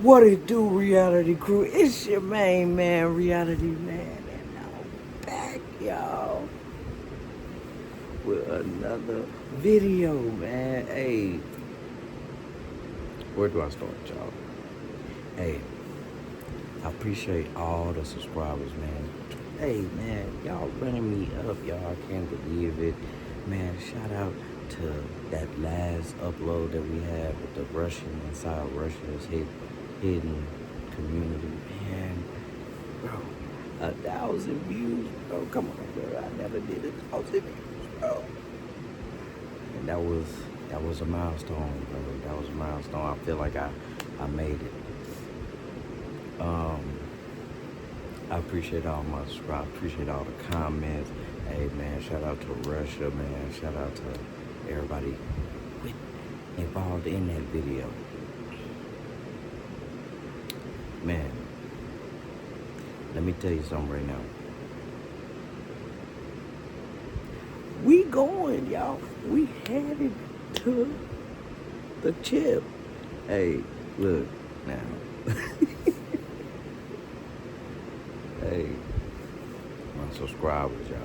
What it do, reality crew? It's your main man, reality man, and I'm back, y'all, with another video, man. Hey, where do I start, y'all? Hey, I appreciate all the subscribers, man. Hey, man, y'all running me up, y'all. I can't believe it, man. Shout out to that last upload that we had with the Russian inside Russia's hidden community, man. Bro, 1,000 views, bro. Come on, bro. I never did 1,000 views, bro. And that was a milestone, bro. That was a milestone. I feel like I made it. I appreciate all my subscribers. Appreciate all the comments. Hey, man, shout out to Russia, man. Shout out to everybody involved in that video. Man, let me tell you something right now. We going, y'all. We headed to the chip. Hey, look now. Hey, my subscribers, y'all.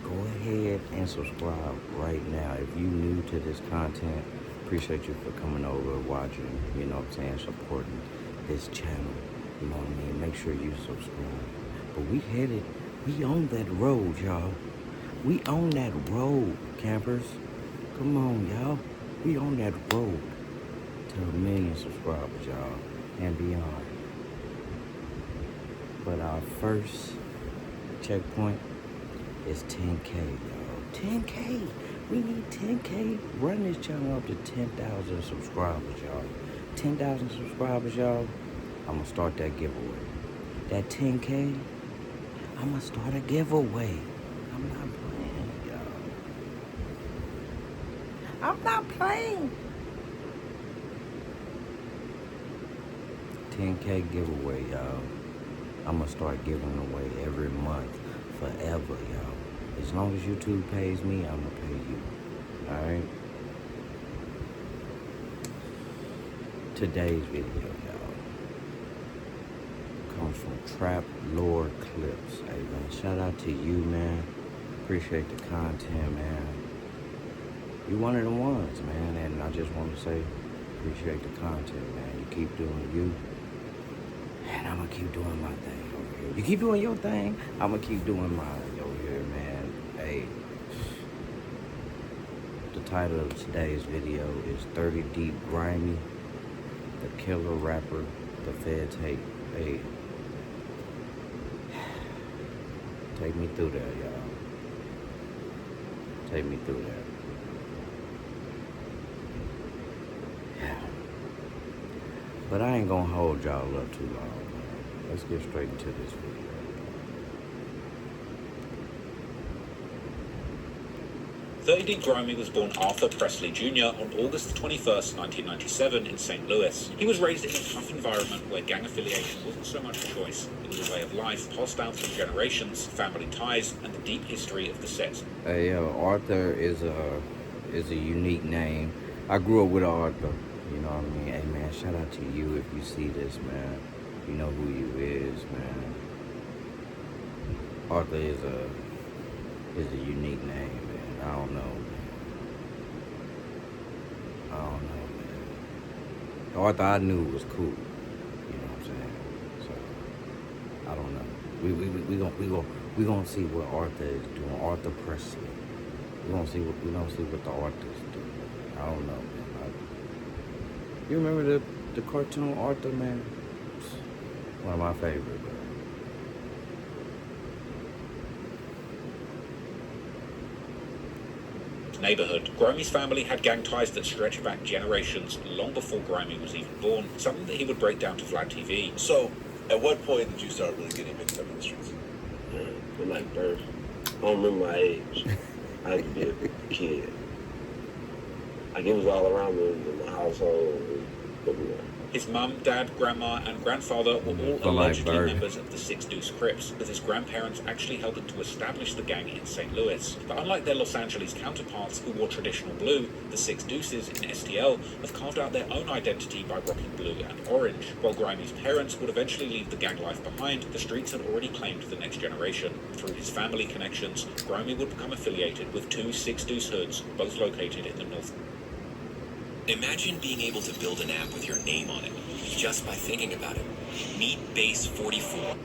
Go ahead and subscribe right now. If you new to this content, appreciate you for coming over, watching, you know what I'm saying, supporting this channel. You know what I mean? Make sure you subscribe. But we on that road, y'all. We on that road, campers. Come on, y'all. We on that road to 1 million subscribers, y'all, and beyond. But our first checkpoint is 10K, y'all. 10K. We need 10K. Run this channel up to 10,000 subscribers, y'all. 10,000 subscribers, y'all. I'm going to start that giveaway. That 10K, I'm going to start a giveaway. I'm not playing, y'all. I'm not playing. 10K giveaway, y'all. I'm going to start giving away every month forever, y'all. As long as YouTube pays me, I'm going to pay you. All right? Today's video, y'all, comes from Trap Lore Clips. Hey, man, shout out to you, man. Appreciate the content, man. You one of the ones, man. And I just want to say, appreciate the content, man. You keep doing you. And I'm going to keep doing my thing over here. You keep doing your thing, I'm going to keep doing mine over here, man. Hey, the title of today's video is 30 Deep Grimeyy, the killer rapper the feds hate. Hey, take me through there, y'all. Take me through there. But I ain't gonna hold y'all up too long, man. Let's get straight into this video. 30 Deep Grimeyy was born Arthur Presley Jr. on August 21st, 1997 in St. Louis. He was raised in a tough environment where gang affiliation wasn't so much a choice. It was a way of life passed down through generations, family ties, and the deep history of the set. Hey, Arthur is a unique name. I grew up with Arthur. You know what I mean? Hey, man, shout out to you if you see this, man. You know who you is, man. Arthur is a unique name, man. I don't know, man. I don't know, man. Arthur I knew was cool. You know what I'm saying? So I don't know. We gonna see what Arthur is doing. Arthur Presley. We gonna see what the Arthur's doing. I don't know, man. You remember the cartoon Arthur, man? One of my favorites, bro. Neighborhood. Grimey's family had gang ties that stretched back generations long before Grimeyy was even born, something that he would break down to Vlad TV. So, at what point did you start really getting mixed up in the streets? From like birth. I don't remember my age. I had to be a kid. Like it was all around me in my household. But yeah. His mum, dad, grandma, and grandfather were all For like allegedly Bird. members of the Six Deuce Crips, with his grandparents actually helping to establish the gang in St. Louis. But unlike their Los Angeles counterparts who wore traditional blue, the Six Deuces in STL have carved out their own identity by rocking blue and orange. While Grimey's parents would eventually leave the gang life behind, the streets had already claimed the next generation. Through his family connections, Grimeyy would become affiliated with two Six Deuce hoods, both located in the North. Imagine being able to build an app with your name on it, just by thinking about it. Meet Base 44.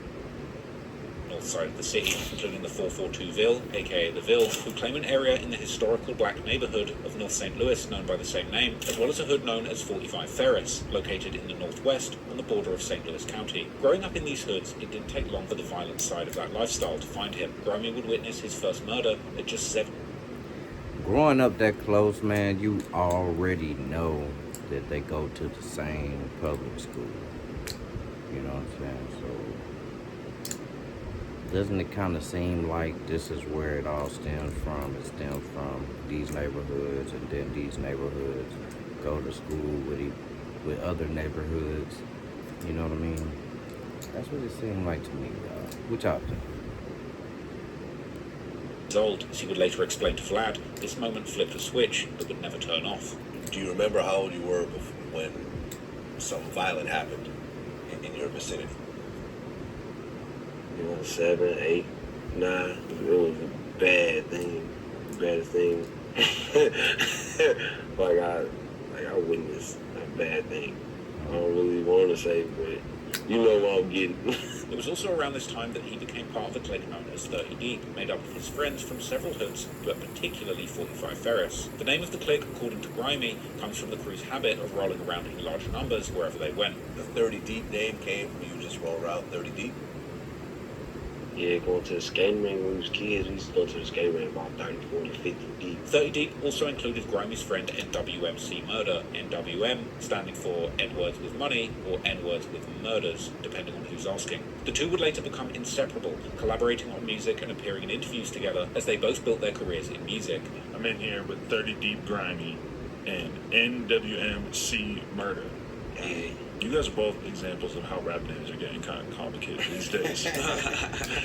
North side of the city, including the 442 Ville, aka the Ville, who claim an area in the historical black neighborhood of North St. Louis known by the same name, as well as a hood known as 45 Ferris, located in the northwest on the border of St. Louis County. Growing up in these hoods, it didn't take long for the violent side of that lifestyle to find him. Grimeyy would witness his first murder at just 7. Growing up that close, man, you already know that they go to the same public school. You know what I'm saying? So, doesn't it kind of seem like this is where it all stems from? It stems from these neighborhoods, and then these neighborhoods go to school with other neighborhoods. You know what I mean? That's what it seemed like to me, y'all. What y'all think? Old, as he would later explain to Vlad, this moment flipped a switch that would never turn off. Do you remember how old you were when something violent happened in your vicinity? 7, 8, 9. It was a bad thing. The baddest thing. I witnessed a bad thing. I don't really want to say, but you know what I'm getting. It was also around this time that he became part of a clique known as 30 Deep, made up of his friends from several hoods, but particularly 45 Ferris. The name of the clique, according to Grimeyy, comes from the crew's habit of rolling around in large numbers wherever they went. The 30 Deep name came from you just roll around 30 Deep? Yeah, going to the skating rink when we was kids, we used to go to the skating rink about 30, 40, 50 deep. 30 Deep also included Grimey's friend NWMC Murder, NWM standing for N-words with money or N-words with murders, depending on who's asking. The two would later become inseparable, collaborating on music and appearing in interviews together as they both built their careers in music. I'm in here with 30 Deep Grimeyy and NWMC Murder. Yeah. You guys are both examples of how rap names are getting kind of complicated these days.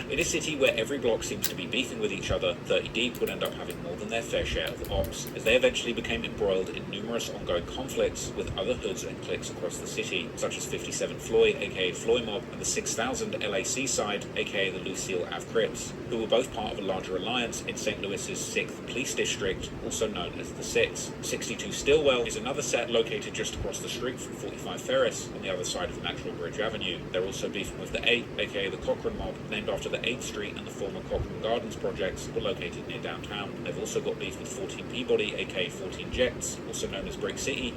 In a city where every block seems to be beefing with each other, 30 Deep would end up having more than their fair share of ops, as they eventually became embroiled in numerous ongoing conflicts with other hoods and cliques across the city, such as 57 Floyd, aka Floyd Mob, and the 6000 LAC side, aka the Lucille Ave Crips, who were both part of a larger alliance in St. Louis's 6th Police District, also known as the 6. 62 Stillwell is another set located just across the street from 45 Ferris, on the other side of Natural Bridge Avenue. They're also beefing with the 8, aka the Cochran Mob, named after the 8th Street and the former Cochran Gardens projects were located near downtown. They've also got beef with 14 Peabody, aka 14 Jets, also known as Brick City.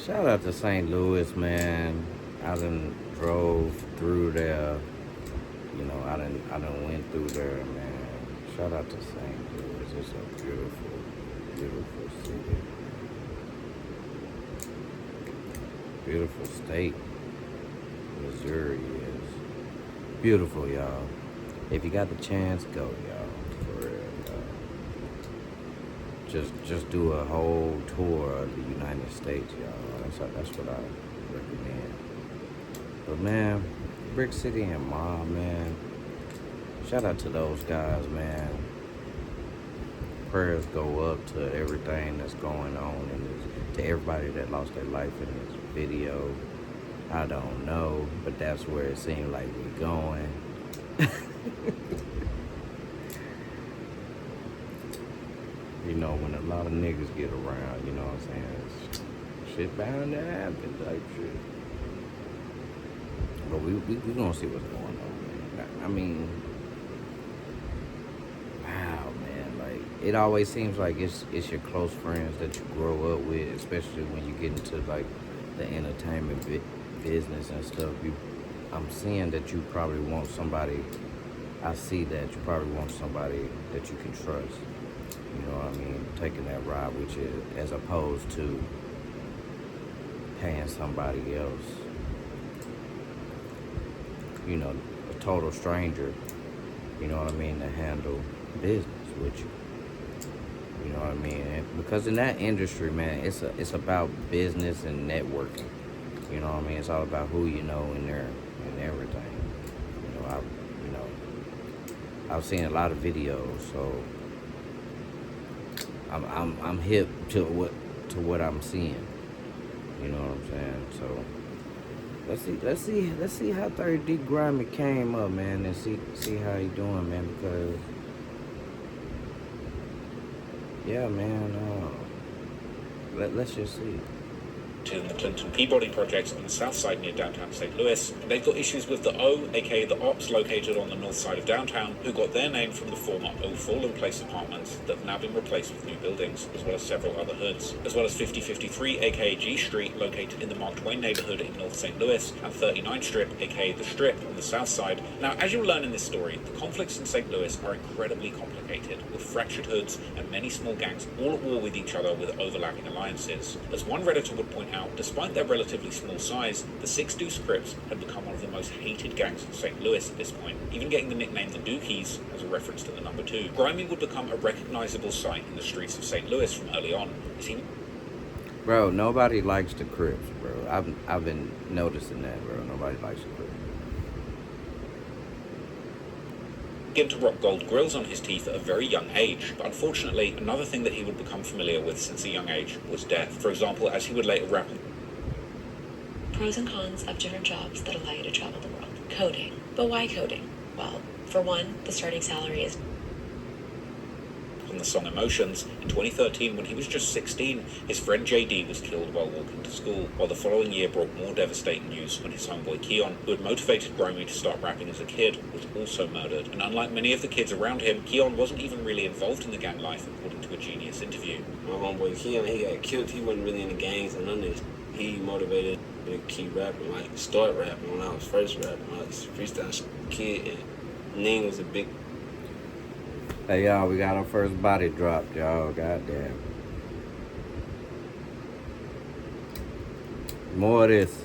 Shout out to St. Louis, man. I done drove through there. You know, I done went through there, man. Shout out to St. Louis. It's a beautiful, beautiful city. Beautiful state. Missouri is beautiful, y'all. If you got the chance, go, y'all. For real, y'all. Just do a whole tour of the United States, y'all. That's what I recommend. But man, Brick City and Mob, man. Shout out to those guys, man. Prayers go up to everything that's going on and to everybody that lost their life in this video. I don't know, but that's where it seemed like we're going. You know, when a lot of niggas get around, you know what I'm saying? It's shit bound to happen type shit. But we gonna see what's going on, man. I mean, wow, man. Like, it always seems like it's your close friends that you grow up with, especially when you get into like the entertainment business and stuff. I'm seeing that you probably want somebody. I see that you probably want somebody that you can trust. You know what I mean? Taking that ride with you, as opposed to paying somebody else. You know, a total stranger. You know what I mean? To handle business with you. You know what I mean? And because in that industry, man, it's about business and networking. You know what I mean? It's all about who you know in there and everything. You know, I've seen a lot of videos, so I'm hip to what I'm seeing. You know what I'm saying? So let's see how 30 Deep Grimeyy came up, man, and see how he doing, man. Because yeah, man. Let's just see. In the Clinton Peabody projects on the south side near downtown St. Louis. They've got issues with the O, aka the Ops, located on the north side of downtown, who got their name from the former O Fallen Place apartments that have now been replaced with new buildings, as well as several other hoods, as well as 5053, aka G Street, located in the Mark Twain neighborhood in North St. Louis, and 39th Strip, aka the Strip, on the south side. Now, as you'll learn in this story, the conflicts in St. Louis are incredibly complicated, with fractured hoods and many small gangs all at war with each other with overlapping alliances. As one Redditor would point out, despite their relatively small size, the Six Deuce Crips had become one of the most hated gangs in St. Louis at this point, even getting the nickname the Dookies as a reference to the number 2. Grimeyy would become a recognizable sight in the streets of St. Louis from early on. Bro, nobody likes the Crips, bro. I've been noticing that, bro. Nobody likes the Crips. Began to rock gold grills on his teeth at a very young age, but unfortunately, another thing that he would become familiar with since a young age was death. For example, as he would later rap. Pros and cons of different jobs that allow you to travel the world. Coding. But why coding? Well, for one, the starting salary is On the song Emotions, in 2013, when he was just 16, his friend JD was killed while walking to school, while the following year brought more devastating news when his homeboy Keon, who had motivated Grimeyy to start rapping as a kid, was also murdered. And unlike many of the kids around him, Keon wasn't even really involved in the gang life, according to a Genius interview. My homeboy Keon, he got killed. He wasn't really in the gangs and none of this. He motivated me to keep rapping, like start rapping when I was first rapping. I was a freestyle kid, and Ning was a big. Hey, y'all, we got our first body dropped, y'all. Goddamn. More of this.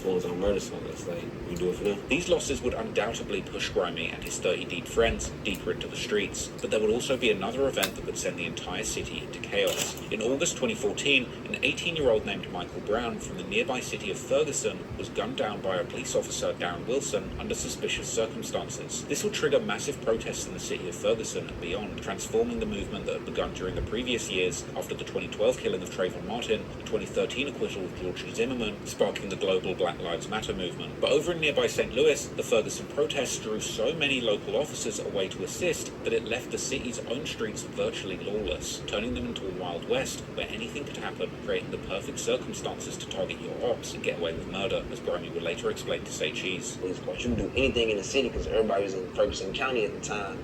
influence on murder song. It's like, we do it for them. These losses would undoubtedly push Grimeyy and his 30 Deep friends deeper into the streets, but there would also be another event that would send the entire city into chaos. In August 2014, an 18-year-old named Michael Brown from the nearby city of Ferguson was gunned down by a police officer, Darren Wilson, under suspicious circumstances. This would trigger massive protests in the city of Ferguson and beyond, transforming the movement that had begun during the previous years after the 2012 killing of Trayvon Martin, the 2013 acquittal of George Zimmerman, sparking the global Black Lives Matter movement. But over in nearby St. Louis, the Ferguson protests drew so many local officers away to assist that it left the city's own streets virtually lawless, turning them into a Wild West where anything could happen, creating the perfect circumstances to target your ops and get away with murder, as Grimeyy would later explain to Say Cheese. You can do anything in the city because everybody was in Ferguson County at the time,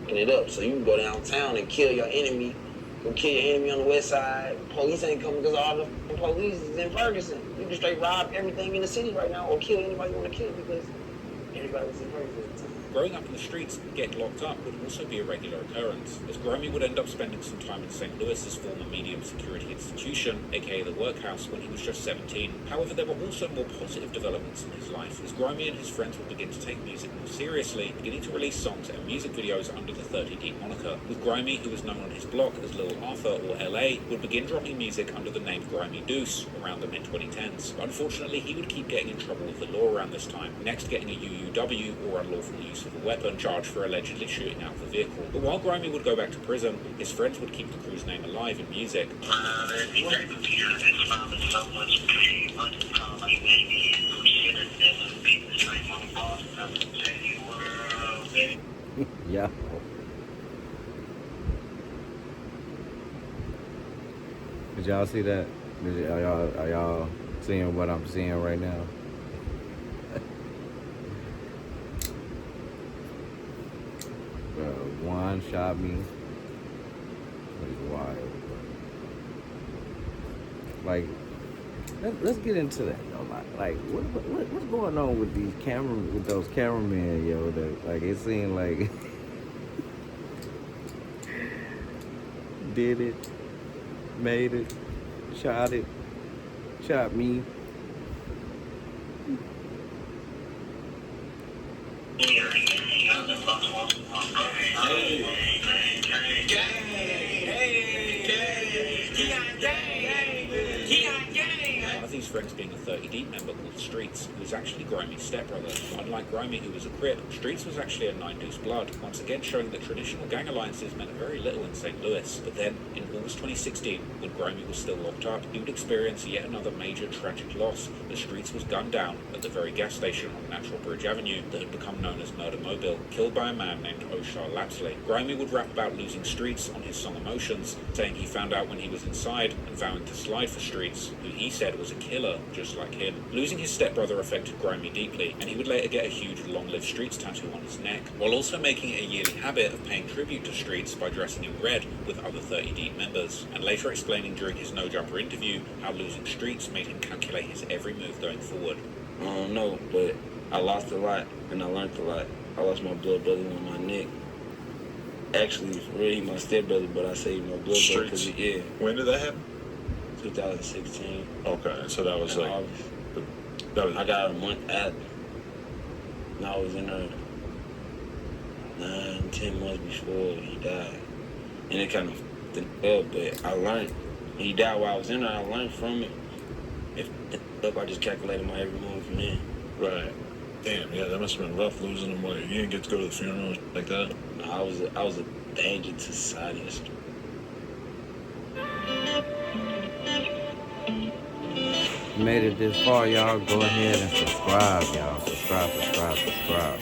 picking it up. So you can go downtown and kill your enemy, go kill your enemy on the west side. Police ain't coming because all the police is in Ferguson. You can straight rob everything in the city right now or kill anybody you want to kill because everybody was in Ferguson at the time. Growing up in the streets and getting locked up would also be a regular occurrence, as Grimeyy would end up spending some time in St. Louis's former medium security institution, aka the workhouse, when he was just 17. However, there were also more positive developments in his life, as Grimeyy and his friends would begin to take music more seriously, beginning to release songs and music videos under the 30 Deep moniker, with Grimeyy, who was known on his block as Little Arthur or LA, would begin dropping music under the name Grimeyy Deuce around the mid-2010s. But unfortunately, he would keep getting in trouble with the law around this time, next getting a UUW, or unlawful use of a weapon, charged for allegedly shooting out the vehicle. But while Grimeyy would go back to prison, his friends would keep the crew's name alive in music. Yeah. Did y'all see that? Are y'all seeing what I'm seeing right now? One shot me. It's wild. Like, let's get into that, yo. Like, what's going on with those cameramen, yo? That, like, it seemed like did it, made it, shot me. his friends being a 30 Deep member called Streets, who was actually Grimey's stepbrother. Unlike Grimeyy, who was a Crip, Streets was actually a 9 Deuce Blood, once again showing that traditional gang alliances meant very little in St. Louis. But then, in August 2016, when Grimeyy was still locked up, he would experience yet another major tragic loss. The Streets was gunned down at the very gas station on Natural Bridge Avenue that had become known as Murder Mobile, killed by a man named O'Shar Lapsley. Grimeyy would rap about losing Streets on his song Emotions, saying he found out when he was inside and vowing to slide for Streets, who he said was a killer just like him. Losing his stepbrother affected Grimeyy deeply, and he would later get a huge long-lived Streets tattoo on his neck, while also making it a yearly habit of paying tribute to Streets by dressing in red with other 30 Deep members, and later explaining during his No Jumper interview how losing Streets made him calculate his every move going forward. I don't know, but I lost a lot and I learned a lot. I lost my blood brother on my neck. Actually, for real, he my stepbrother, but I say my blood brother because yeah. When did that happen? 2016. Okay, so that was like August. that was I got out a month after. And I was in there 9-10 months before he died. And it kind of fucked up, but I learned. He died while I was in there. I learned from it. If it up, I just calculated my every move from then. right. Damn, yeah, that must have been rough losing him. Like, you didn't get to go to the funeral and shit like that. No, I was a danger to society. Made it this far, y'all. Go ahead and subscribe, y'all. Subscribe.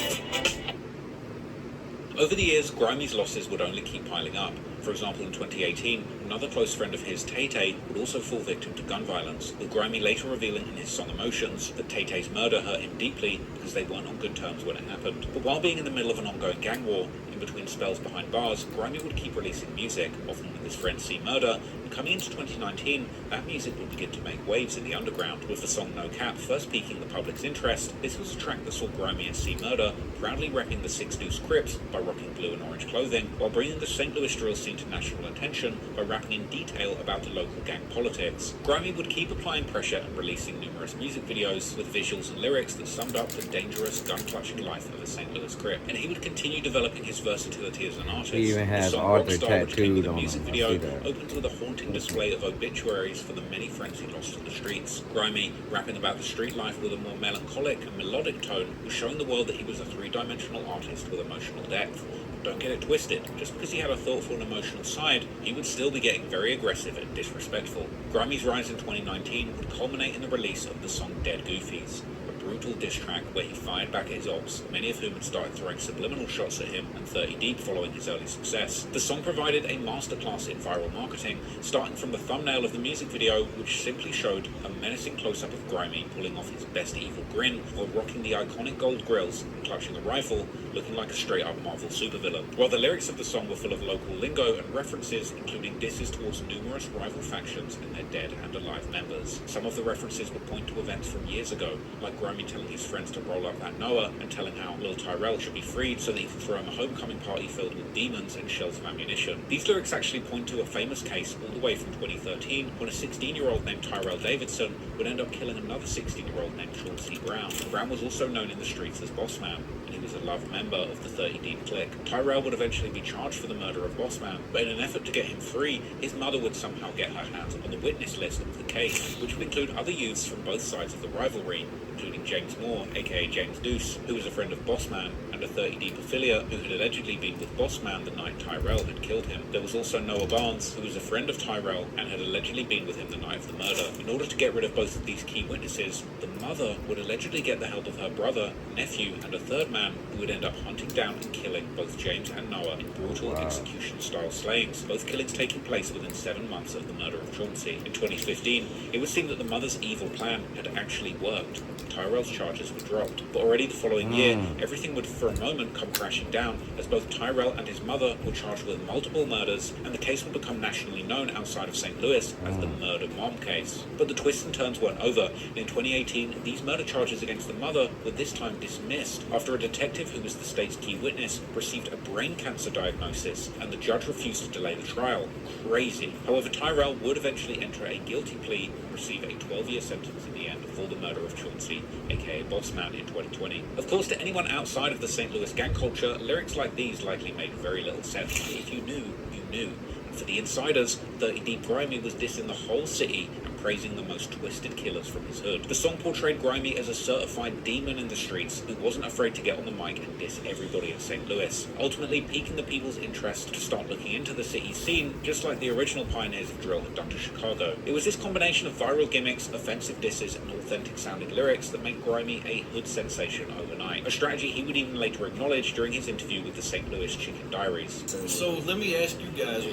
Over the years, Grimey's losses would only keep piling up. For example, in 2018, another close friend of his, Tay-Tay, would also fall victim to gun violence, with Grimeyy later revealing in his song Emotions that Tay-Tay's murder hurt him deeply because they weren't on good terms when it happened. But while being in the middle of an ongoing gang war, in between spells behind bars, Grimeyy would keep releasing music, often with his friend C-Murder, and coming into 2019, that music would begin to make waves in the underground, with the song No Cap first piquing the public's interest. This was a track that saw Grimeyy and C-Murder proudly repping the 6 Deuce Crips by rocking blue and orange clothing, while bringing the St. Louis drill scene to national attention by rapping in detail about the local gang politics. Grimeyy would keep applying pressure and releasing numerous music videos with visuals and lyrics that summed up the dangerous, gun-clutching life of a St. Louis Crip, and he would continue developing his versatility as an artist. He even has the song Arthur Rockstar, which came with tattooed a on music him. I video, see that. opens with a haunting display of obituaries for the many friends he lost to the streets. Grimeyy, rapping about the street life with a more melancholic and melodic tone, was showing the world that he was a three-dimensional artist with emotional depth. Don't get it twisted. Just because he had a thoughtful and emotional side, he would still be getting very aggressive and disrespectful. Grimey's rise in 2019 would culminate in the release of the song Dead Goofies, a brutal diss track where he fired back at his ops, many of whom had started throwing subliminal shots at him and 30 Deep following his early success. The song provided a masterclass in viral marketing, starting from the thumbnail of the music video, which simply showed a menacing close-up of Grimeyy pulling off his best evil grin while rocking the iconic gold grills and clutching a rifle, looking like a straight-up Marvel supervillain. While the lyrics of the song were full of local lingo and references, including disses towards numerous rival factions and their dead and alive members. Some of the references would point to events from years ago, like Grimeyy telling his friends to roll up that Noah and telling how Lil Tyrell should be freed so that he can throw him a homecoming party filled with demons and shells of ammunition. These lyrics actually point to a famous case all the way from 2013 when a 16-year-old named Tyrell Davidson would end up killing another 16-year-old named Chauncey Brown. Brown was also known in the streets as Bossman, and he was a loved member of the 30 Deep clique. Tyrell would eventually be charged for the murder of Bossman, but in an effort to get him free, his mother would somehow get her hands on the witness list of the case, which would include other youths from both sides of the rivalry, including James Moore, aka James Deuce, who was a friend of Bossman, and a 30 Deep affiliate who had allegedly been with Bossman the night Tyrell had killed him. There was also Noah Barnes, who was a friend of Tyrell and had allegedly been with him the night of the murder. In order to get rid of both of these key witnesses, the mother would allegedly get the help of her brother, nephew, and a third man who would end up hunting down and killing both James and Noah in brutal execution-style slayings, both killings taking place within 7 months of the murder of Chauncey. In 2015, it would seem that the mother's evil plan had actually worked. Tyrell's charges were dropped, but already the following year, everything would for a moment come crashing down, as both Tyrell and his mother were charged with multiple murders, and the case would become nationally known outside of St. Louis as the Murder Mom case. But the twists and turns weren't over, and in 2018, these murder charges against the mother were this time dismissed, after a detective who was the state's key witness received a brain cancer diagnosis, and the judge refused to delay the trial. Crazy. However, Tyrell would eventually enter a guilty plea and receive a 12-year sentence in the end for the murder of Chauncey, aka Bossman, in 2020. Of course, to anyone outside of the St. Louis gang culture, lyrics like these likely made very little sense. If you knew, you knew. And for the insiders, 30 Deep Grimeyy was dissing the whole city and praising the most twisted killers from his hood. The song portrayed Grimeyy as a certified demon in the streets who wasn't afraid to get on the mic and diss everybody in St. Louis, ultimately piquing the people's interest to start looking into the city's scene, just like the original pioneers of drill had done to Chicago. It was this combination of viral gimmicks, offensive disses, and authentic sounding lyrics that made Grimeyy a hood sensation overnight, a strategy he would even later acknowledge during his interview with the St. Louis Chicken Diaries. So let me ask you guys,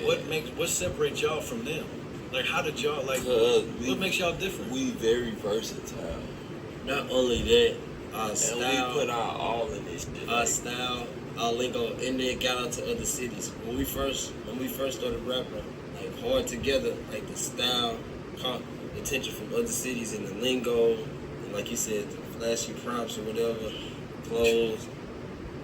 what separates y'all from them? Like, how did y'all, like, what makes y'all different? We very versatile. Not only that, our style, we put our all in this shit. Our style, our lingo, and then got out to other cities. When we first started rapping, like, hard together, like, the style caught attention from other cities and the lingo, and like you said, the flashy props or whatever, clothes,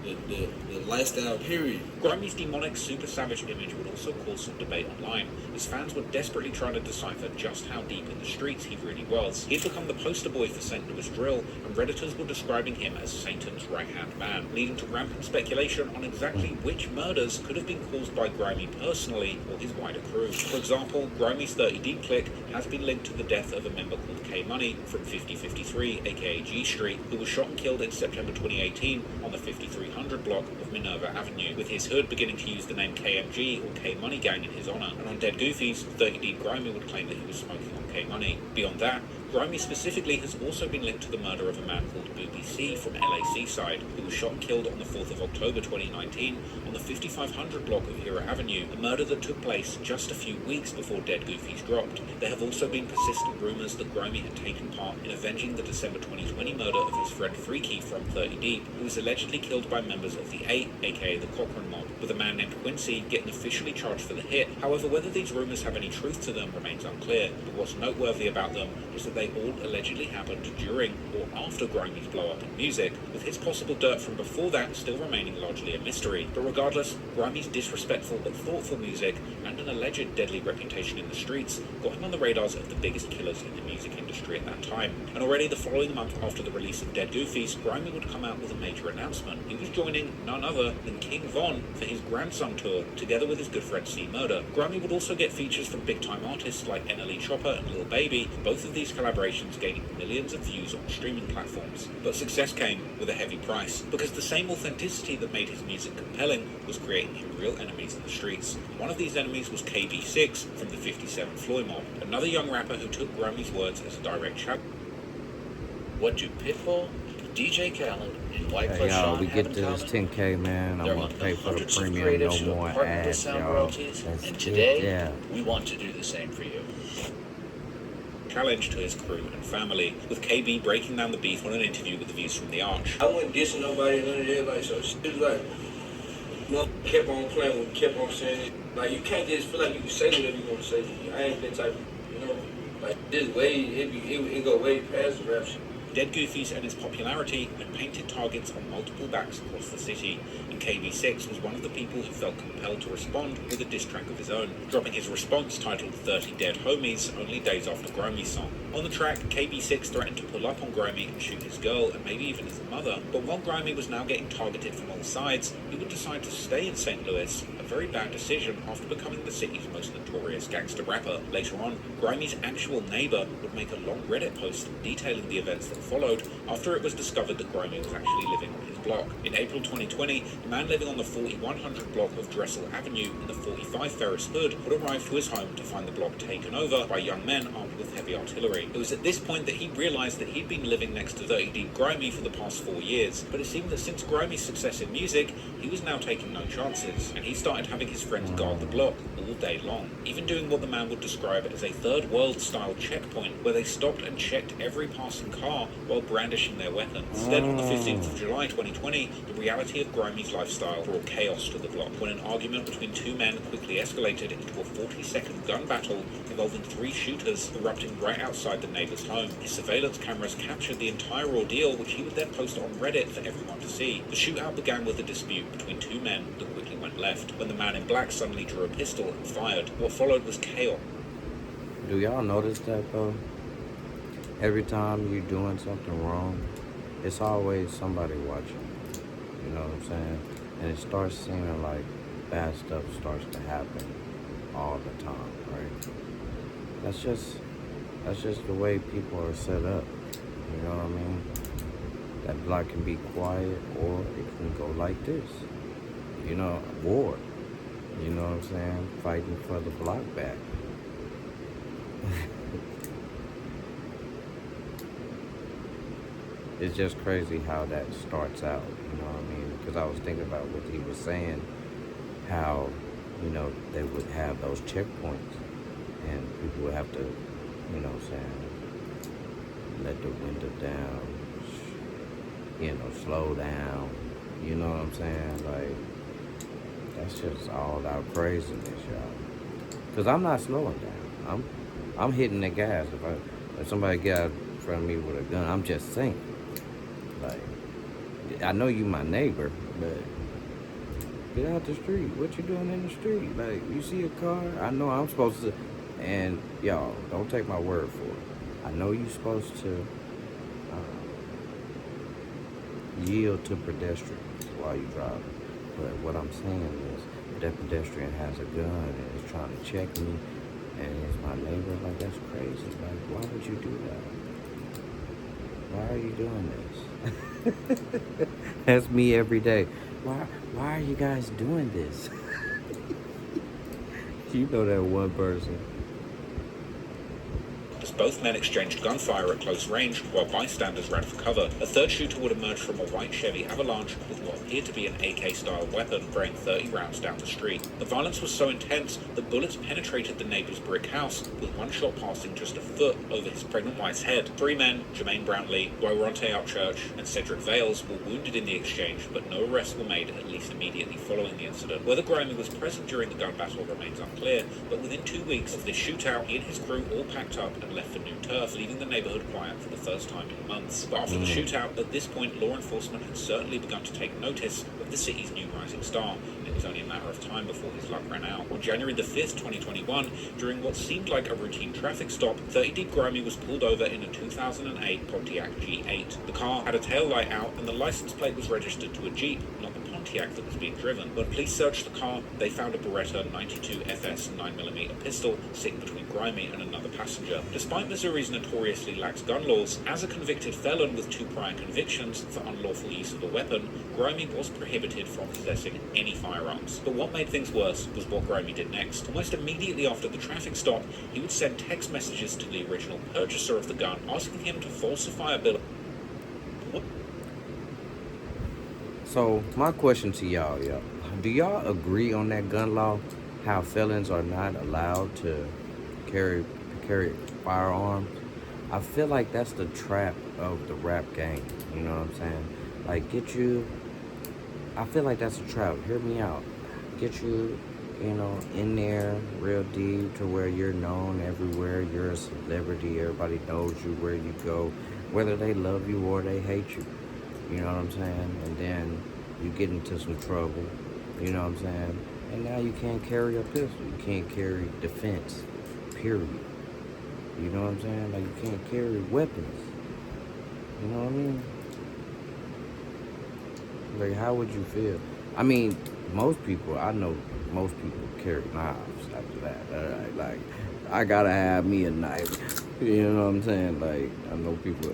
the lifestyle, period. Grimey's demonic, super savage image would also cause some debate online, as fans were desperately trying to decipher just how deep in the streets he really was. He had become the poster boy for St. Louis drill, and Redditors were describing him as Satan's right-hand man, leading to rampant speculation on exactly which murders could have been caused by Grimeyy personally or his wider crew. For example, Grimey's 30 Deep clique has been linked to the death of a member called K Money from 5053, aka G Street, who was shot and killed in September 2018 on the 5300 block of Minerva Avenue, with his hood beginning to use the name KMG or K Money Gang in his honor. And on Dead Goofy's, 30 Deep Grimeyy would claim that he was smoking on K Money. Beyond that, Grimeyy specifically has also been linked to the murder of a man called Booby C from LA Seaside, who was shot and killed on the 4th of October 2019 on the 5500 block of Hira Avenue, a murder that took place just a few weeks before Dead Goofy's dropped. There have also been persistent rumours that Grimeyy had taken part in avenging the December 2020 murder of his friend Freaky from 30 Deep, who was allegedly killed by members of the 8, aka the Cochrane mob, with a man named Quincy getting officially charged for the hit. However, whether these rumours have any truth to them remains unclear, but what's noteworthy about them is that they all allegedly happened during or after Grimey's blow-up in music, with his possible dirt from before that still remaining largely a mystery. But regardless, Grimey's disrespectful but thoughtful music and an alleged deadly reputation in the streets got him on the radars of the biggest killers in the music industry at that time. And already the following month after the release of Dead Goofy's, Grimeyy would come out with a major announcement. He was joining none other than King Von for his Grandson tour, together with his good friend C Murder. Grimeyy would also get features from big-time artists like NLE Chopper and Lil Baby, both of these collaborations gaining millions of views on streaming platforms. But success came with a heavy price, because the same authenticity that made his music compelling was creating him real enemies in the streets. One of these enemies was KB6 from the 57 Floyd mob, another young rapper who took Grimey's words as a direct challenge. What do Pitbull, DJ Khaled, and White Hey, y'all, we have get in to this common? 10K, man. They're I'm among gonna the pay for the hundreds of premium, creatives no who more have partnered with ads, Sound y'all. Royalties, Let's and get today there. we want to do the same for you. Challenge to his crew and family, with KB breaking down the beef on an interview with the Views from the Arch. I wasn't dissing nobody, none of that, like, so shit was like, kept on playing with, kept on saying it. Like, you can't just feel like you can say whatever you want to say. I ain't that type of, like, this way, it go way past the rap shit. Dead Goofy's and his popularity had painted targets on multiple backs across the city, and KB6 was one of the people who felt compelled to respond with a diss track of his own, dropping his response titled 30 Dead Homies only days after Grimey's song. On the track, KB6 threatened to pull up on Grimeyy and shoot his girl, and maybe even his mother, but while Grimeyy was now getting targeted from all sides, he would decide to stay in St. Louis, a very bad decision after becoming the city's most notorious gangster rapper. Later on, Grimey's actual neighbour would make a long Reddit post detailing the events that followed after it was discovered that Grimeyy was actually living on his block. In April 2020, a man living on the 4100 block of Dressel Avenue in the 45 Ferris Hood would arrive to his home to find the block taken over by young men armed with heavy artillery. It was at this point that he realised that he'd been living next to 30 Deep Grimeyy for the past 4 years, but it seemed that since Grimey's success in music, he was now taking no chances, and he started having his friends guard the block all day long, even doing what the man would describe as a third world style checkpoint, where they stopped and checked every passing car while brandishing their weapons. Then on the 15th of July 2020, the reality of Grimey's lifestyle brought chaos to the block, when an argument between two men quickly escalated into a 40-second gun battle involving 3 shooters erupting right outside the neighbour's home. His surveillance cameras captured the entire ordeal, which he would then post on Reddit for everyone to see. The shootout began with a dispute between 2 men that quickly went left, when the man in black suddenly drew a pistol and fired. What followed was chaos. Do y'all notice that, though? Every time you're doing something wrong, it's always somebody watching. You know what I'm saying? And it starts seeming like bad stuff starts to happen all the time, right? That's just That's just the way people are set up. You know what I mean? That block can be quiet or it can go like this. You know, war. You know what I'm saying? Fighting for the block back. It's just crazy how that starts out. You know what I mean? Because I was thinking about what he was saying, how, you know, they would have those checkpoints and people would have to, you know what I'm saying, let the window down, you know, slow down, you know what I'm saying? Like, that's just all out craziness, y'all. Because I'm not slowing down. I'm hitting the gas. If somebody get out in front of me with a gun, I'm just saying. Like, I know you my neighbor, but get out the street. What you doing in the street? Like, you see a car? I know I'm supposed to, and y'all, don't take my word for it. I know you're supposed to yield to pedestrians while you're driving. But what I'm saying is, if that pedestrian has a gun and is trying to check me, and it's my neighbor, like, that's crazy. Like, why would you do that? Why are you doing this? That's me every day. Why are you guys doing this? You know that one person. As both men exchanged gunfire at close range while bystanders ran for cover, a third shooter would emerge from a white Chevy Avalanche with what appeared to be an AK-style weapon, spraying 30 rounds down the street. The violence was so intense that bullets penetrated the neighbor's brick house, with one shot passing just a foot over his pregnant wife's head. Three men, Jermaine Brownlee, Guaronte Outchurch, and Cedric Vales, were wounded in the exchange, but no arrests were made, at least immediately following the incident. Whether Grimeyy was present during the gun battle remains unclear, but within 2 weeks of this shootout, he and his crew all packed up and left for new turf, leaving the neighborhood quiet for the first time in months. But after the shootout, at this point, law enforcement had certainly begun to take notice of the city's new rising star, and it was only a matter of time before his luck ran out. On January the 5th, 2021, during what seemed like a routine traffic stop, 30 Deep Grimeyy was pulled over in a 2008 Pontiac G8. The car had a tail light out, and the license plate was registered to a Jeep, not the Pontiac that was being driven. When police searched the car, they found a Beretta 92 FS 9mm pistol sitting between Grimeyy and another passenger. Despite Missouri's notoriously lax gun laws, as a convicted felon with 2 prior convictions for unlawful use of a weapon, Grimeyy was prohibited from possessing any firearms. But what made things worse was what Grimeyy did next. Almost immediately after the traffic stop, he would send text messages to the original purchaser of the gun, asking him to falsify a bill. So my question to y'all, do y'all agree on that gun law? How felons are not allowed to carry firearms? I feel like that's the trap of the rap game. You know what I'm saying? Like, I feel like that's a trap. Hear me out. Get you, in there real deep to where you're known everywhere. You're a celebrity. Everybody knows you where you go, whether they love you or they hate you. You know what I'm saying? And then you get into some trouble. You know what I'm saying? And now you can't carry a pistol. You can't carry defense. Period. You know what I'm saying? Like, you can't carry weapons. You know what I mean? Like, how would you feel? I mean, I know most people carry knives after that. Alright, like, I gotta have me a knife. You know what I'm saying? Like, I know people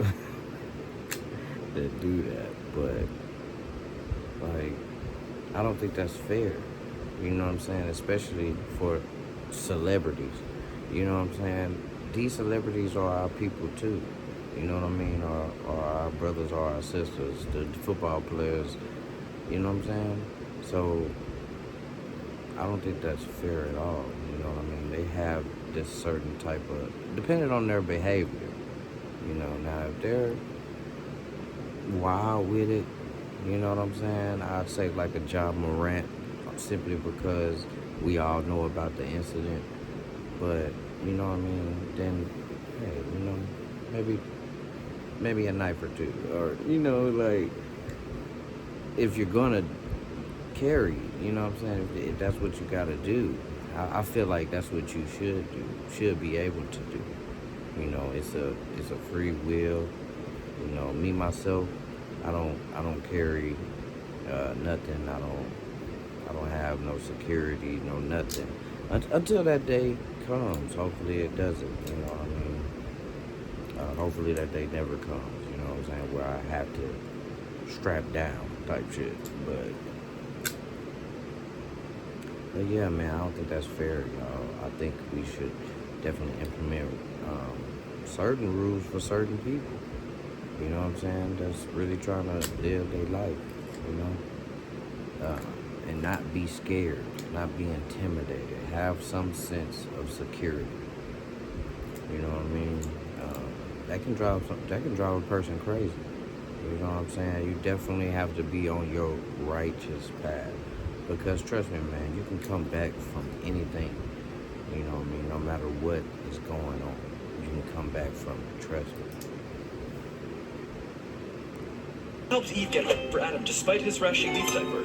that do that, but, like, I don't think that's fair. You know what I'm saying? Especially for celebrities. You know what I'm saying? These celebrities are our people too. You know what I mean? Or our brothers or our sisters, the football players. You know what I'm saying? So I don't think that's fair at all. You know what I mean? They have this certain type of, depending on their behavior. You know, now if they're wild with it, you know what I'm saying? I'd say like a John Morant, simply because we all know about the incident. But, you know what I mean? Then, hey, maybe a knife or two. Or, like, if you're gonna carry, you know what I'm saying? If that's what you gotta do, I feel like that's what you should do, should be able to do. You know, it's a free will. You know, me, myself, I don't carry nothing. I don't have no security, no nothing. Until that day comes. Hopefully it doesn't, you know what I mean? Hopefully that day never comes, you know what I'm saying, where I have to strap down type shit. But yeah, man, I don't think that's fair, y'all. I think we should definitely implement certain rules for certain people. You know what I'm saying? That's really trying to live their life, you know? And not be scared, not be intimidated. Have some sense of security. You know what I mean? That can drive a person crazy. You know what I'm saying? You definitely have to be on your righteous path. Because trust me, man, you can come back from anything. You know what I mean? No matter what is going on, you can come back from it. Trust me. Helps Eve get hooked for Adam despite his rashy leaf diaper.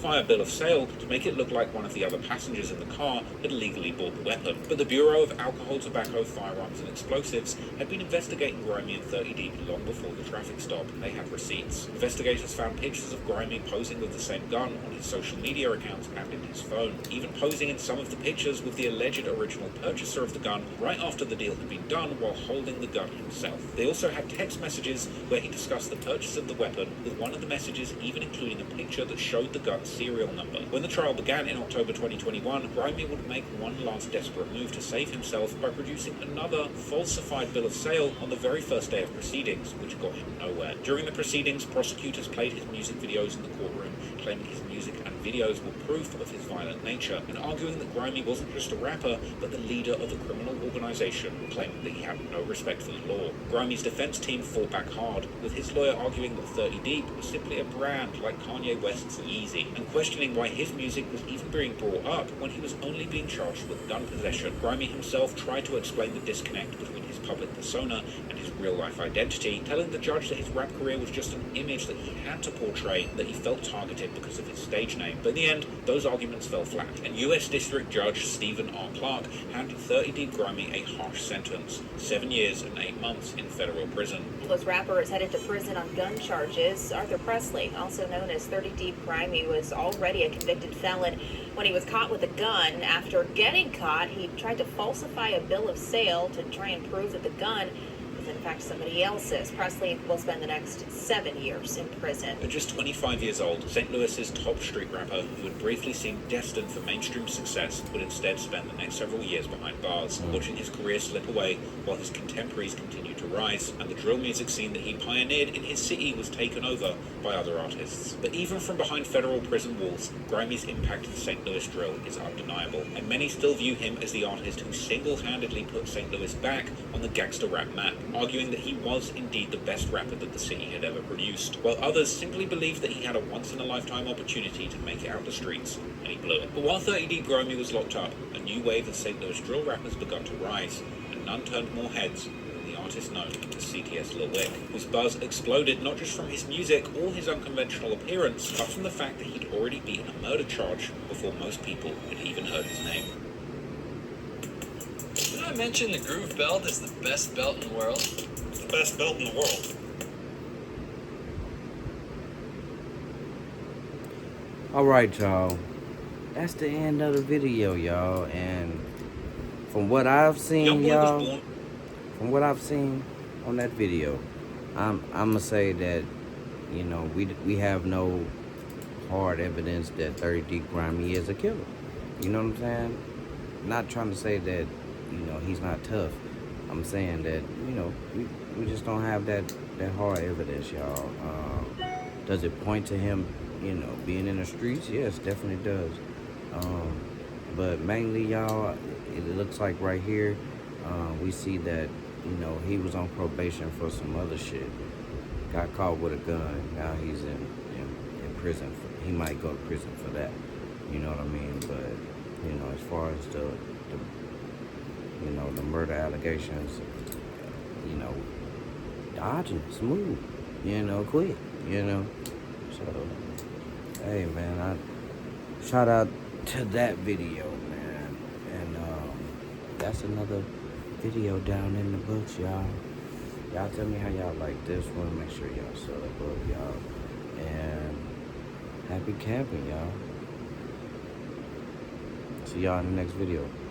A bill of sale to make it look like one of the other passengers in the car had illegally bought the weapon. But the Bureau of Alcohol, Tobacco, Firearms and Explosives had been investigating Grimeyy and 30 Deep long before the traffic stop. They had receipts. Investigators found pictures of Grimeyy posing with the same gun on his social media accounts and in his phone, even posing in some of the pictures with the alleged original purchaser of the gun right after the deal had been done while holding the gun himself. They also had text messages where he discussed the purchase of the weapon, with one of the messages even including a picture that showed the gun's serial number. When the trial began in October 2021, Grimeyy would make one last desperate move to save himself by producing another falsified bill of sale on the very first day of proceedings, which got him nowhere. During the proceedings, prosecutors played his music videos in the courtroom, claiming his music and videos were proof of his violent nature, and arguing that Grimeyy wasn't just a rapper, but the leader of a criminal organization, claiming that he had no respect for the law. Grimey's defense team fought back hard, with his lawyer arguing that 30 Deep was simply a brand like Kanye West's Yeezy, and questioning why his music was even being brought up when he was only being charged with gun possession. Grimeyy himself tried to explain the disconnect between his public persona and his real-life identity, telling the judge that his rap career was just an image that he had to portray, that he felt targeted because of his stage name. But in the end, those arguments fell flat, and U.S. District Judge Stephen R. Clark handed 30 Deep Grimeyy a harsh sentence, 7 years and 8 months in federal prison. Los rapper is headed to prison on gun charges. Arthur Presley, also known as 30 Deep Grimeyy, was already a convicted felon when he was caught with a gun. After getting caught, he tried to falsify a bill of sale to try and prove that the gun was in fact somebody else's. Presley will spend the next 7 years in prison. At just 25 years old, St. Louis's top street rapper, who had briefly seemed destined for mainstream success, would instead spend the next several years behind bars, watching his career slip away while his contemporaries continued to rise, and the drill music scene that he pioneered in his city was taken over by other artists. But even from behind federal prison walls, Grimey's impact to the St. Louis drill is undeniable, and many still view him as the artist who single-handedly put St. Louis back on the gangster rap map, arguing that he was indeed the best rapper that the city had ever produced, while others simply believed that he had a once-in-a-lifetime opportunity to make it out the streets, and he blew it. But while 30 Deep Grimeyy was locked up, a new wave of St. Louis drill rappers begun to rise, and none turned more heads than the artist known as CTS Lil Wick, whose buzz exploded not just from his music or his unconventional appearance, but from the fact that he'd already beaten a murder charge before most people had even heard his name. Did I mention the groove belt is the best belt in the world? It's the best belt in the world. Alright, y'all. That's the end of the video, y'all. And from what I've seen, y'all, from what I've seen on that video, I'm gonna say that, you know, we have no hard evidence that 30 Deep Grimeyy is a killer. You know what I'm saying? Not trying to say that, you know, he's not tough. I'm saying that, you know, we just don't have that hard evidence, y'all. Does it point to him, you know, being in the streets? Yes, definitely does. But mainly, y'all, it looks like right here, we see that, you know, he was on probation for some other shit. Got caught with a gun. Now he's in prison. He might go to prison for that. You know what I mean? But, you know, as far as the you know, the murder allegations, you know, dodging, smooth, you know, quick, you know. So, hey, man, I shout out to that video, man. And that's another video down in the books, y'all. Y'all tell me how y'all like this one. Make sure y'all sub up, y'all. And happy camping, y'all. See y'all in the next video.